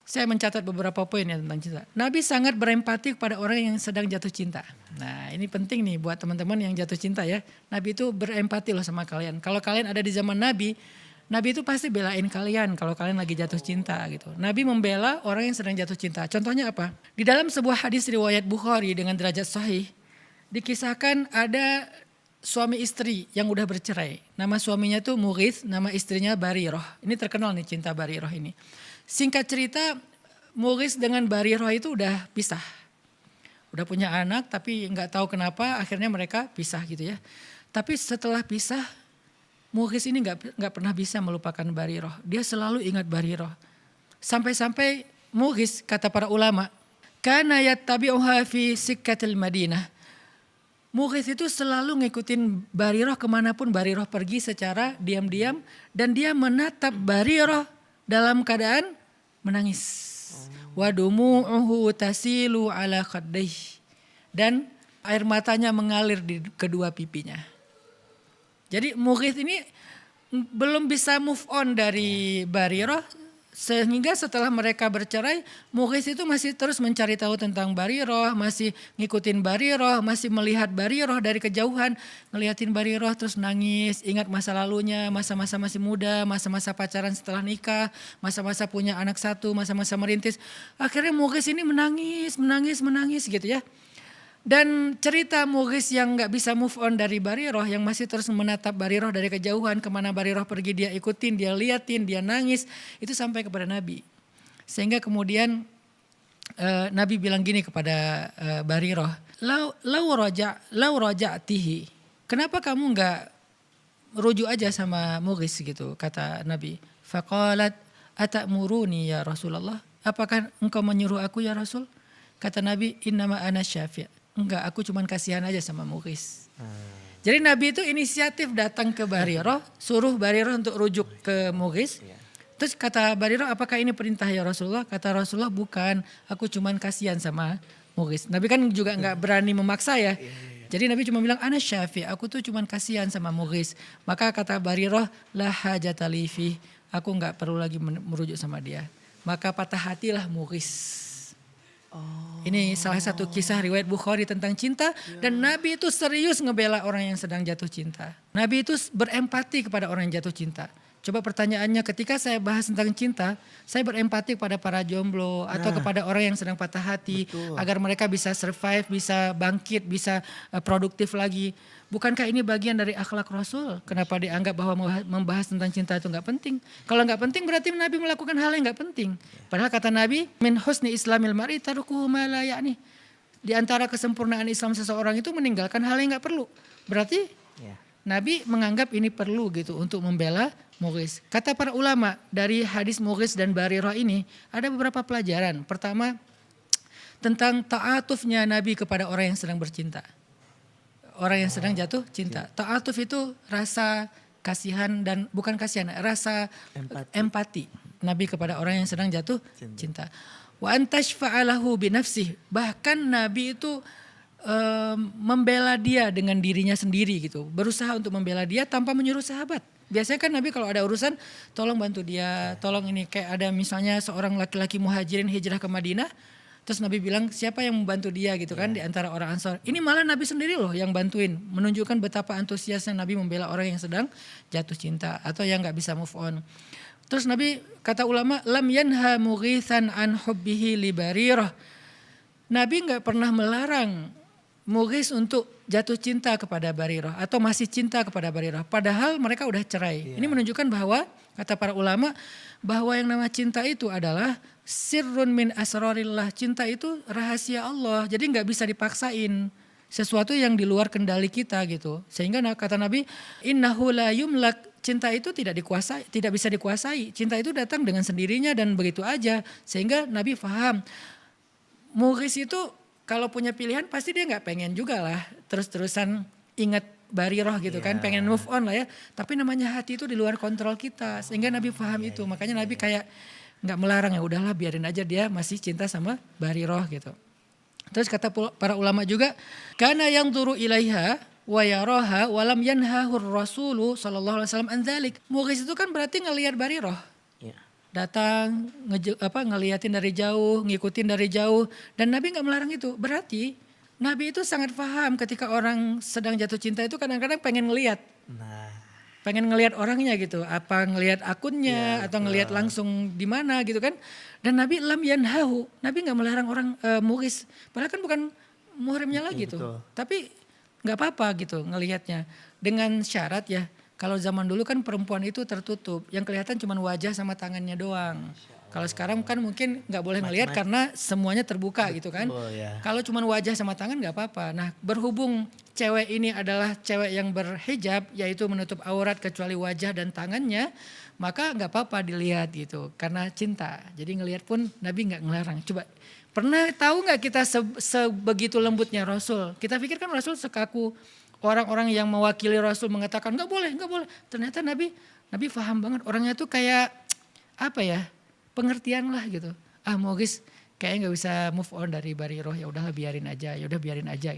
Saya mencatat beberapa poin ya tentang cinta. Nabi sangat berempati kepada orang yang sedang jatuh cinta. Nah ini penting nih buat teman-teman yang jatuh cinta ya. Nabi itu berempati loh sama kalian. Kalau kalian ada di zaman Nabi, Nabi itu pasti belain kalian kalau kalian lagi jatuh cinta gitu. Nabi membela orang yang sedang jatuh cinta. Contohnya apa? Di dalam sebuah hadis riwayat Bukhari dengan derajat sahih, dikisahkan ada suami istri yang udah bercerai. Nama suaminya tuh Mughith, nama istrinya Barirah. Ini terkenal nih cinta Barirah ini. Singkat cerita, Mughith dengan Barirah itu udah pisah. Udah punya anak tapi nggak tahu kenapa akhirnya mereka pisah gitu ya. Tapi setelah pisah, Mughith ini nggak pernah bisa melupakan Barirah. Dia selalu ingat Barirah. Sampai-sampai Mughith kata para ulama, kana yattabi'uha fi sikkatil Madinah. Mughith itu selalu ngikutin Barirah kemanapun Barirah pergi secara diam-diam. Dan dia menatap Barirah dalam keadaan menangis. Wa dumu'uhu tasilu ala khaddayh. Dan air matanya mengalir di kedua pipinya. Jadi Mughith ini belum bisa move on dari Barirah. Sehingga setelah mereka bercerai, Mughith itu masih terus mencari tahu tentang Barirah, masih ngikutin Barirah, masih melihat Barirah dari kejauhan, ngeliatin Barirah terus nangis, ingat masa lalunya, masa-masa masih muda, masa-masa pacaran setelah nikah, masa-masa punya anak satu, masa-masa merintis. Akhirnya Mughith ini menangis gitu ya. Dan cerita Mughith yang gak bisa move on dari Barirah, yang masih terus menatap Barirah dari kejauhan, kemana Barirah pergi dia ikutin, dia liatin, dia nangis, itu sampai kepada Nabi. Sehingga kemudian Nabi bilang gini kepada Barirah, lau raja'tihi, kenapa kamu gak rujuk aja sama Mughith gitu, kata Nabi. Faqalat atamuruni ya Rasulullah, apakah engkau menyuruh aku ya Rasul? Kata Nabi, innama ana syafi'. Enggak, aku cuman kasihan aja sama Mughith. Jadi Nabi itu inisiatif datang ke Barirah, suruh Barirah untuk rujuk ke Mughith. Terus kata Barirah, apakah ini perintah ya Rasulullah? Kata Rasulullah, bukan, aku cuman kasihan sama Mughith. Nabi kan juga enggak berani memaksa ya. Jadi Nabi cuma bilang, ana syafi', aku tuh cuman kasihan sama Mughith. Maka kata Barirah, la hajatali fih, aku enggak perlu lagi merujuk sama dia. Maka patah hatilah Mughith. Ini salah satu kisah riwayat Bukhari tentang cinta. Dan Nabi itu serius ngebela orang yang sedang jatuh cinta. Nabi itu berempati kepada orang yang jatuh cinta. Coba pertanyaannya, ketika saya bahas tentang cinta, saya berempati kepada para jomblo atau kepada orang yang sedang patah hati. Betul. Agar mereka bisa survive, bisa bangkit, bisa produktif lagi. Bukankah ini bagian dari akhlak Rasul? Kenapa dianggap bahwa membahas tentang cinta itu gak penting? Kalau gak penting berarti Nabi melakukan hal yang gak penting. Padahal kata Nabi, min husni islamil mar'i tarukuhu ma la ya'ni. Di antara kesempurnaan Islam seseorang itu meninggalkan hal yang gak perlu. Berarti Nabi menganggap ini perlu gitu untuk membela Mughith. Kata para ulama, dari hadis Mughith dan Barirah ini ada beberapa pelajaran. Pertama, tentang ta'atufnya Nabi kepada orang yang sedang bercinta. Orang yang sedang jatuh cinta. Ta'atuf itu rasa kasihan dan bukan kasihan, rasa empati Nabi kepada orang yang sedang jatuh cinta. Wa antashfa'alahu binafsih. Bahkan Nabi itu membela dia dengan dirinya sendiri gitu. Berusaha untuk membela dia tanpa menyuruh sahabat. Biasanya kan Nabi kalau ada urusan, tolong bantu dia, tolong ini. Kayak ada misalnya seorang laki-laki muhajirin hijrah ke Madinah. Terus Nabi bilang siapa yang membantu dia gitu kan di antara orang Ansor. Ini malah Nabi sendiri loh yang bantuin. Menunjukkan betapa antusiasnya Nabi membela orang yang sedang jatuh cinta. Atau yang gak bisa move on. Terus Nabi kata ulama, lam yanha Mughithan an hubbihi li Barirah. Nabi gak pernah melarang Mughith untuk jatuh cinta kepada Barirah. Atau masih cinta kepada Barirah. Padahal mereka udah cerai. Ini menunjukkan bahwa kata para ulama bahwa yang nama cinta itu adalah sirrun min asrarillah. Cinta itu rahasia Allah. Jadi gak bisa dipaksain. Sesuatu yang di luar kendali kita gitu. Sehingga kata Nabi, innahu la yumlak. Cinta itu tidak bisa dikuasai. Cinta itu datang dengan sendirinya dan begitu aja. Sehingga Nabi faham. Mughith itu kalau punya pilihan pasti dia gak pengen juga lah. Terus-terusan ingat Barirah gitu kan. Pengen move on lah ya. Tapi namanya hati itu di luar kontrol kita. Sehingga Nabi faham itu. Makanya Nabi kayak gak melarang, ya udahlah biarin aja dia masih cinta sama Barirah gitu. Terus kata para ulama juga, kana yang turu ilaiha wa yaraha wa lam yanhahur rasulu sallallahu alaihi wasallam an dzalik. Mughith itu kan berarti ngelihat Barirah. datang ngeliatin dari jauh, ngikutin dari jauh, dan Nabi nggak melarang itu. Berarti Nabi itu sangat paham ketika orang sedang jatuh cinta itu kadang-kadang pengen ngeliat. Nah, Pengen ngelihat orangnya gitu, apa ngelihat akunnya ya, atau ngelihat langsung di mana gitu kan. Dan Nabi lam yanhahu, Nabi nggak melarang orang muhris, padahal kan bukan muhrimnya lagi tuh. betul. Tapi nggak apa-apa gitu ngelihatnya dengan syarat ya. Kalau zaman dulu kan perempuan itu tertutup, yang kelihatan cuma wajah sama tangannya doang. Kalau sekarang kan mungkin nggak boleh ngelihat karena semuanya terbuka gitu kan. Ya. Kalau cuma wajah sama tangan nggak apa-apa. Nah berhubung cewek ini adalah cewek yang berhijab, yaitu menutup aurat kecuali wajah dan tangannya, maka nggak apa-apa dilihat gitu karena cinta. Jadi ngelihat pun Nabi nggak ngelarang. Coba pernah tahu nggak kita sebegitu lembutnya Rasul? Kita pikir kan Rasul sekaku orang-orang yang mewakili Rasul mengatakan nggak boleh, nggak boleh. Ternyata Nabi paham banget, orangnya tuh kayak apa ya? Pengertian lah gitu. Mughis kayaknya nggak bisa move on dari Bariroh, ya udahlah biarin aja, ya udah biarin aja.